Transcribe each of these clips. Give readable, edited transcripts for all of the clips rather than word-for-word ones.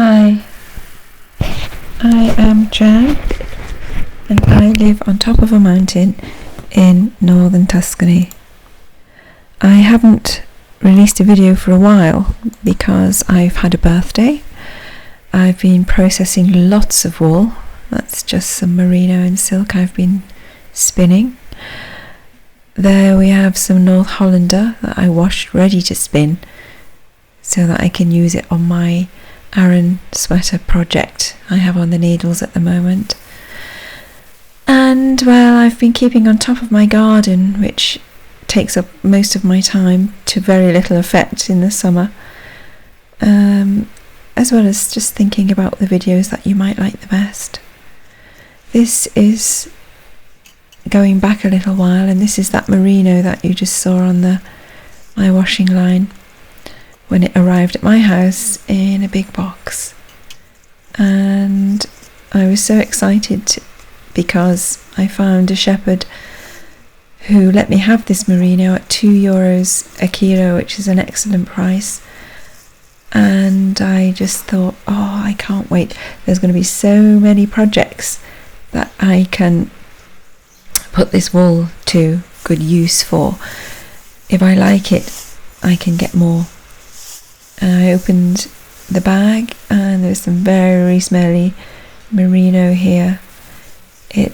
Hi, I am Jan and I live on top of a mountain in northern Tuscany. I haven't released a video for a while because I've had a birthday. I've been processing lots of wool. That's just some merino and silk I've been spinning. There we have some North Hollander that I washed ready to spin so that I can use it on my Aran sweater project I have on the needles at the moment. And well, I've been keeping on top of my garden, which takes up most of my time to very little effect in the summer, as well as just thinking about the videos that you might like the best. This is going back a little while, and this is that merino that you just saw on my washing line when it arrived at my house in a big box. And I was so excited because I found a shepherd who let me have this merino at €2 a kilo, which is an excellent price. And I just thought, oh, I can't wait. There's going to be so many projects that I can put this wool to good use for. If I like it, I can get more. I opened the bag and there's some very smelly merino here. It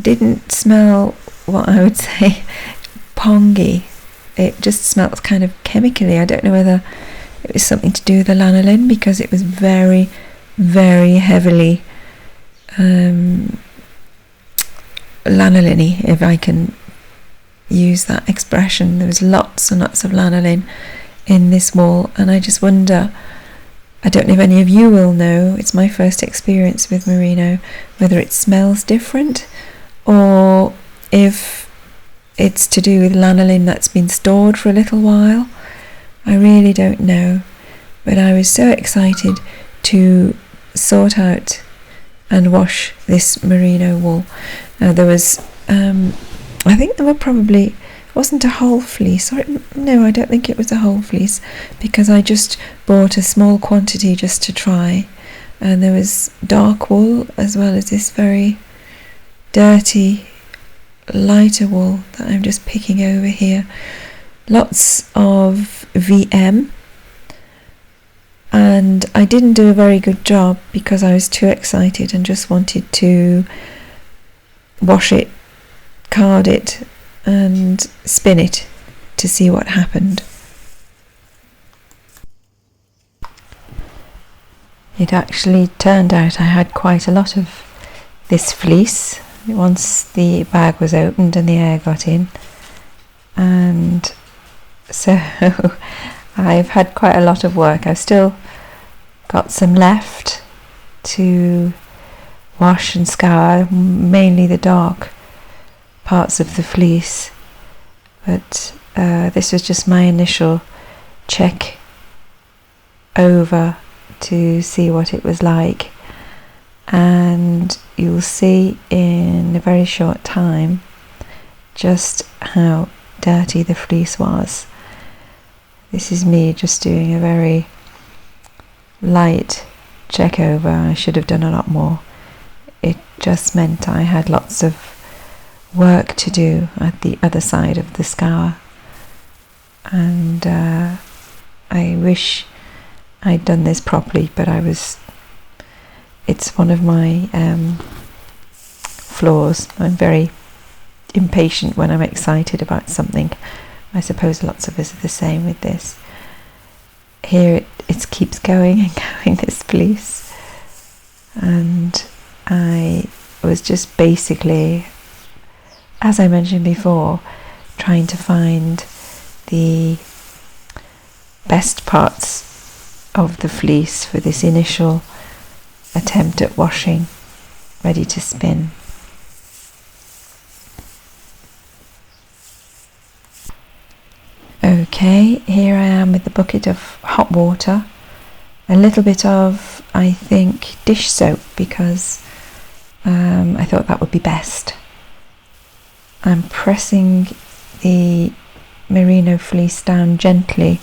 didn't smell what I would say pongy. It just smelled kind of chemically. I don't know whether it was something to do with the lanolin, because it was very, very heavily lanolin-y, if I can use that expression. There was lots and lots of lanolin in this wool, and I just wonder, I don't know if any of you will know, it's my first experience with merino, whether it smells different or if it's to do with lanolin that's been stored for a little while. I really don't know, but I was so excited to sort out and wash this merino wool. Now there was, I think there were probably, wasn't a whole fleece, or no, I don't think it was a whole fleece, because I just bought a small quantity just to try, and there was dark wool as well as this very dirty lighter wool that I'm just picking over here. Lots of VM, and I didn't do a very good job because I was too excited and just wanted to wash it, card it and spin it to see what happened. It actually turned out I had quite a lot of this fleece once the bag was opened and the air got in, and so I've had quite a lot of work. I've still got some left to wash and scour, mainly the dark parts of the fleece, but this was just my initial check over to see what it was like, and you'll see in a very short time just how dirty the fleece was. This is me just doing a very light check over. I should have done a lot more. It just meant I had lots of work to do at the other side of the scour, and I wish I'd done this properly, but it's one of my flaws. I'm very impatient when I'm excited about something. I suppose lots of us are the same with this. Here it keeps going and going, this fleece, and I was just basically, as I mentioned before, trying to find the best parts of the fleece for this initial attempt at washing, ready to spin. Okay, here I am with the bucket of hot water, a little bit of, I think, dish soap, because I thought that would be best. I'm pressing the merino fleece down gently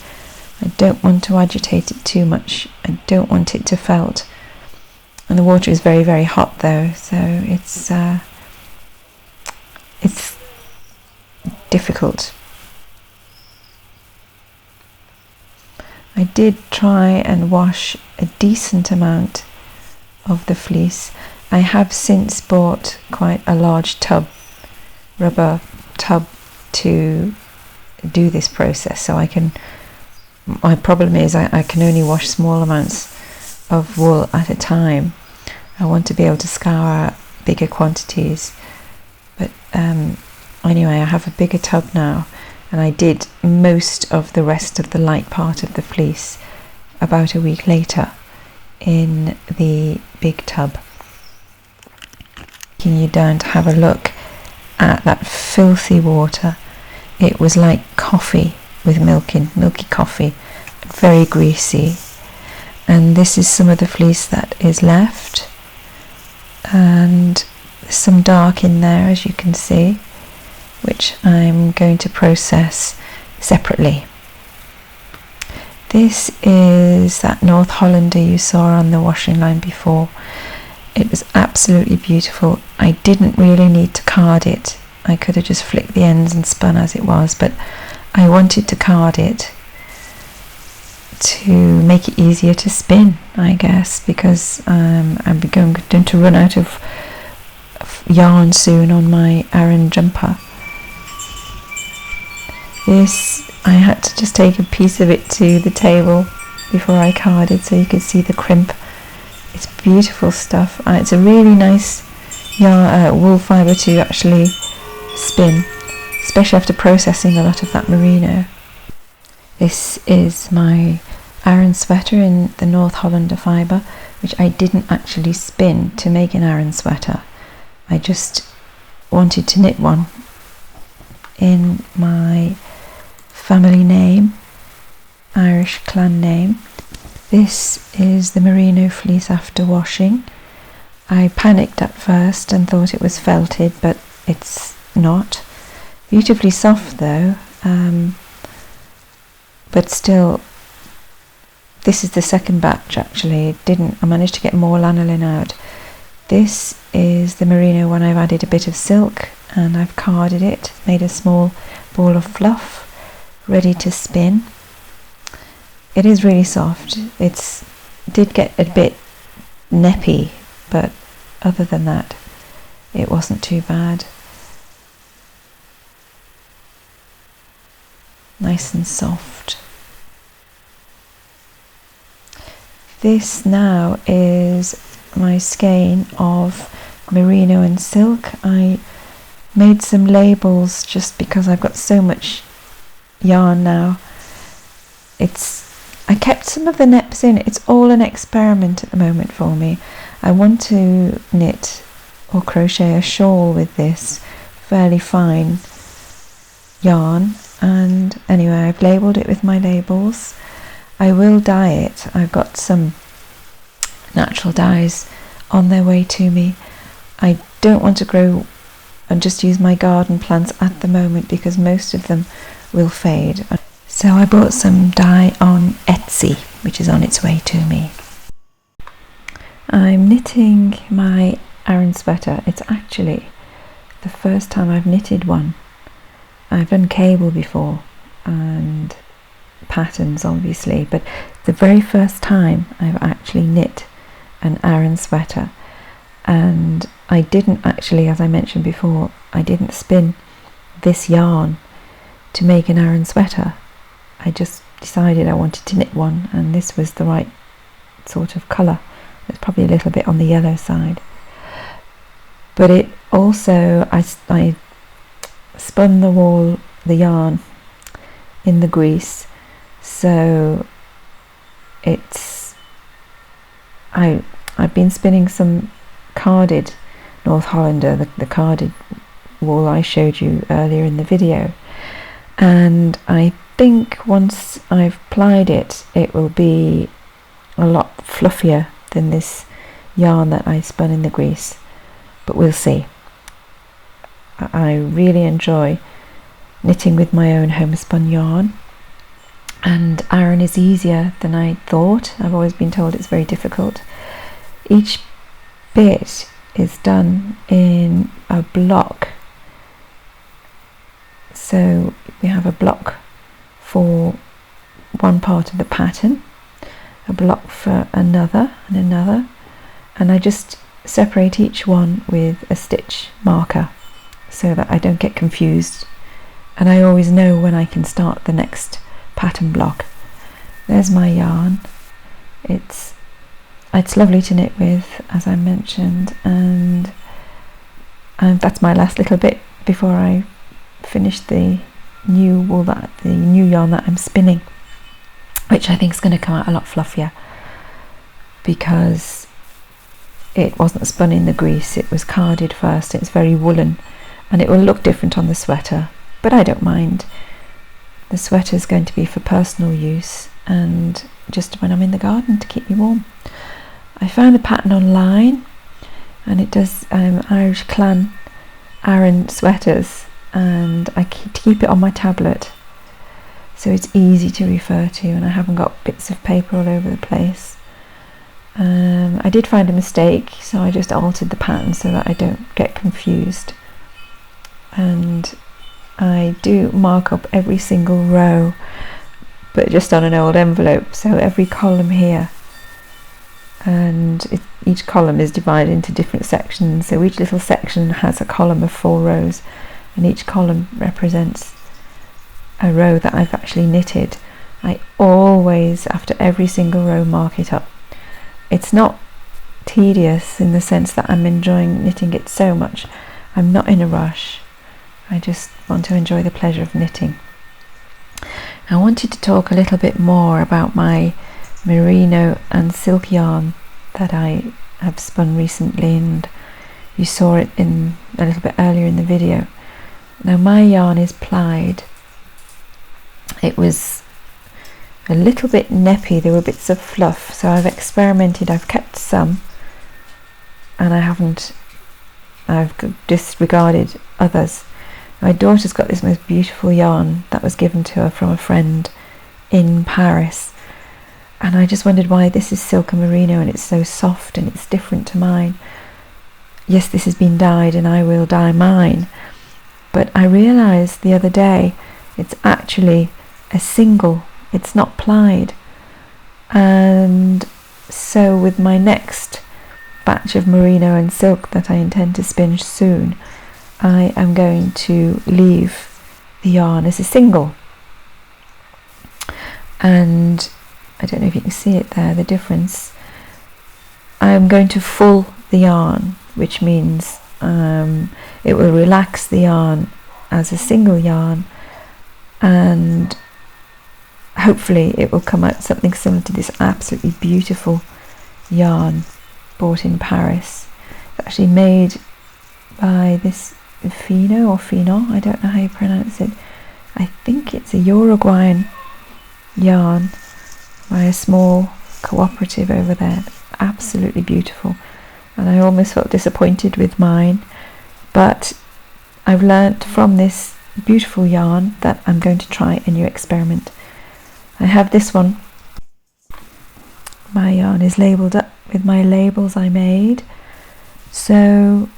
I don't want to agitate it too much. I don't want it to felt. And the water is very, very hot though, so it's difficult. I did try and wash a decent amount of the fleece. I have since bought quite a large rubber tub to do this process, so my problem is I can only wash small amounts of wool at a time. I want to be able to scour bigger quantities, but anyway, I have a bigger tub now, and I did most of the rest of the light part of the fleece about a week later in the big tub. Taking you down to have a look at that filthy water. It was like coffee with milky coffee, very greasy. And this is some of the fleece that is left, and there's some dark in there, as you can see, which I'm going to process separately. This is that North Hollander you saw on the washing line before. It was absolutely beautiful. I didn't really need to card it. I could have just flicked the ends and spun as it was, but I wanted to card it to make it easier to spin, I guess, because I'm going to run out of yarn soon on my Aran jumper. This, I had to just take a piece of it to the table before I carded so you could see the crimp. It's beautiful stuff. It's a really nice wool fibre to actually spin, especially after processing a lot of that merino. This is my Aran sweater in the North Hollander fibre, which I didn't actually spin to make an Aran sweater. I just wanted to knit one in my family name, Irish clan name. This is the merino fleece after washing. I panicked at first and thought it was felted, but it's not. Beautifully soft though, but still, this is the second batch actually. I managed to get more lanolin out. This is the merino one. I've added a bit of silk and I've carded it, made a small ball of fluff ready to spin. It is really soft. It did get a bit neppy, but other than that it wasn't too bad. Nice and soft. This now is my skein of merino and silk. I made some labels just because I've got so much yarn now. I kept some of the neps in. It's all an experiment at the moment for me. I want to knit or crochet a shawl with this fairly fine yarn, and anyway, I've labelled it with my labels. I will dye it. I've got some natural dyes on their way to me. I don't want to grow and just use my garden plants at the moment because most of them will fade. So I bought some dye on Etsy, which is on its way to me. I'm knitting my Aran sweater. It's actually the first time I've knitted one. I've done cable before and patterns obviously, but the very first time I've actually knit an Aran sweater. And I didn't actually, as I mentioned before, I didn't spin this yarn to make an Aran sweater. I just decided I wanted to knit one, and this was the right sort of colour. It's probably a little bit on the yellow side, but it also, I spun the yarn in the grease, so I've been spinning some carded North Hollander, the carded wool I showed you earlier in the video, and I think once I've plied it, it will be a lot fluffier than this yarn that I spun in the grease, but we'll see. I really enjoy knitting with my own homespun yarn. and Aran is easier than I thought. I've always been told it's very difficult. Each bit is done in a block, so we have a block for one part of the pattern, a block for another and another, and I just separate each one with a stitch marker so that I don't get confused, and I always know when I can start the next pattern block. There's my yarn. It's lovely to knit with, as I mentioned, and that's my last little bit before I finish the new yarn that I'm spinning, which I think is going to come out a lot fluffier because it wasn't spun in the grease, it was carded first. It's very woolen and it will look different on the sweater, but I don't mind. The sweater is going to be for personal use and just when I'm in the garden to keep me warm. I found the pattern online, and it does Irish clan Aran sweaters, and I keep it on my tablet so it's easy to refer to and I haven't got bits of paper all over the place. I did find a mistake, so I just altered the pattern so that I don't get confused, and I do mark up every single row, but just on an old envelope, so every column here, and each column is divided into different sections, so each little section has a column of 4 rows, and each column represents a row that I've actually knitted. I always, after every single row, mark it up. It's not tedious in the sense that I'm enjoying knitting it so much. I'm not in a rush. I just want to enjoy the pleasure of knitting. I wanted to talk a little bit more about my merino and silk yarn that I have spun recently, and you saw it in a little bit earlier in the video. Now my yarn is plied. It was a little bit neppy, there were bits of fluff, so I've experimented. I've kept some and I've disregarded others. My daughter's got this most beautiful yarn that was given to her from a friend in Paris, and I just wondered why this is silk and merino and it's so soft and it's different to mine. Yes, this has been dyed and I will dye mine, but I realised the other day it's actually a single, it's not plied. And so with my next batch of merino and silk that I intend to spin soon, I am going to leave the yarn as a single, and I don't know if you can see it there, the difference. I'm going to full the yarn, which means it will relax the yarn as a single yarn, and hopefully it will come out something similar to this absolutely beautiful yarn bought in Paris. It's actually made by this Fino or Fino, I don't know how you pronounce it. I think it's a Uruguayan yarn by a small cooperative over there. Absolutely beautiful, and I almost felt disappointed with mine, but I've learnt from this beautiful yarn that I'm going to try a new experiment. I have this one. My yarn is labelled up with my labels I made, so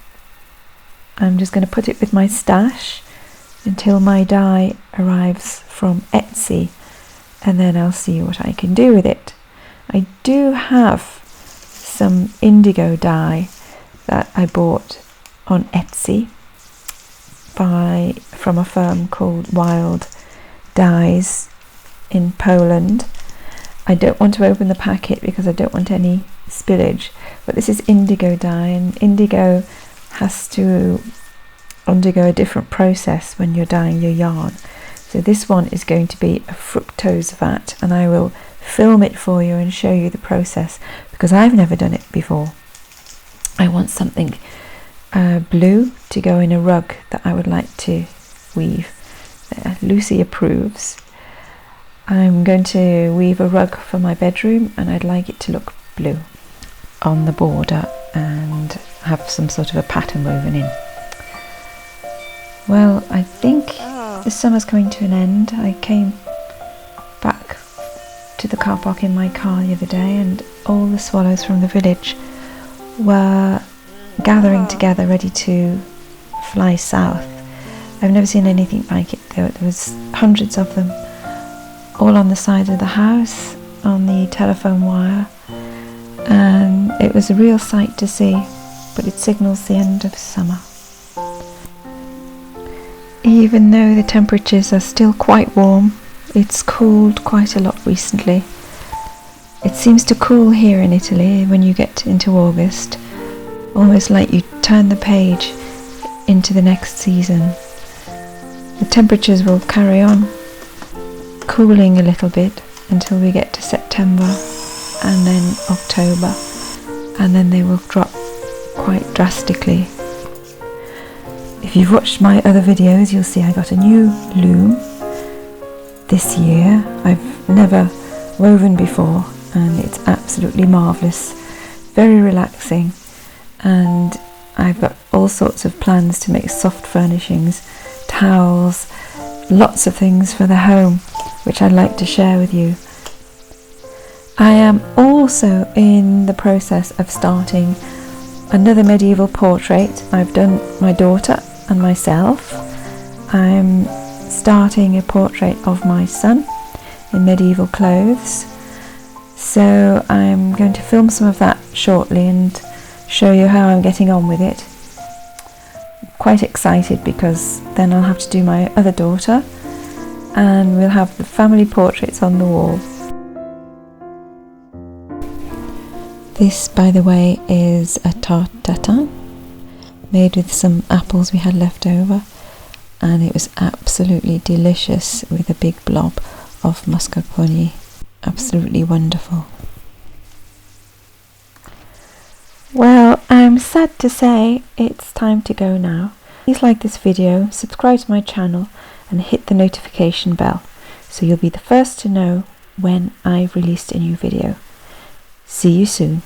I'm just going to put it with my stash until my dye arrives from Etsy, and then I'll see what I can do with it. I do have some indigo dye that I bought on Etsy from a firm called Wild Dyes in Poland. I don't want to open the packet because I don't want any spillage, but this is indigo dye, and indigo has to undergo a different process when you're dyeing your yarn. So this one is going to be a fructose vat, and I will film it for you and show you the process because I've never done it before. I want something blue to go in a rug that I would like to weave. Lucy approves. I'm going to weave a rug for my bedroom, and I'd like it to look blue on the border and have some sort of a pattern woven in. Well, I think the summer's coming to an end. I came back to the car park in my car the other day, and all the swallows from the village were gathering together ready to fly south. I've never seen anything like it. There was hundreds of them, all on the side of the house, on the telephone wire, and it was a real sight to see, but it signals the end of summer. Even though the temperatures are still quite warm, it's cooled quite a lot recently. It seems to cool here in Italy when you get into August, almost like you turn the page into the next season. The temperatures will carry on cooling a little bit until we get to September and then October, and then they will drop quite drastically. If you've watched my other videos, you'll see I got a new loom this year. I've never woven before, and it's absolutely marvellous, very relaxing, and I've got all sorts of plans to make soft furnishings, towels, lots of things for the home, which I'd like to share with you. I am also in the process of starting another medieval portrait. I've done my daughter and myself. I'm starting a portrait of my son in medieval clothes, so I'm going to film some of that shortly and show you how I'm getting on with it. Quite excited because then I'll have to do my other daughter and we'll have the family portraits on the wall. This, by the way, is a tarte tatin made with some apples we had left over, and it was absolutely delicious with a big blob of mascarpone. Absolutely wonderful. Well, I'm sad to say it's time to go now. Please like this video, subscribe to my channel and hit the notification bell so you'll be the first to know when I've released a new video. See you soon.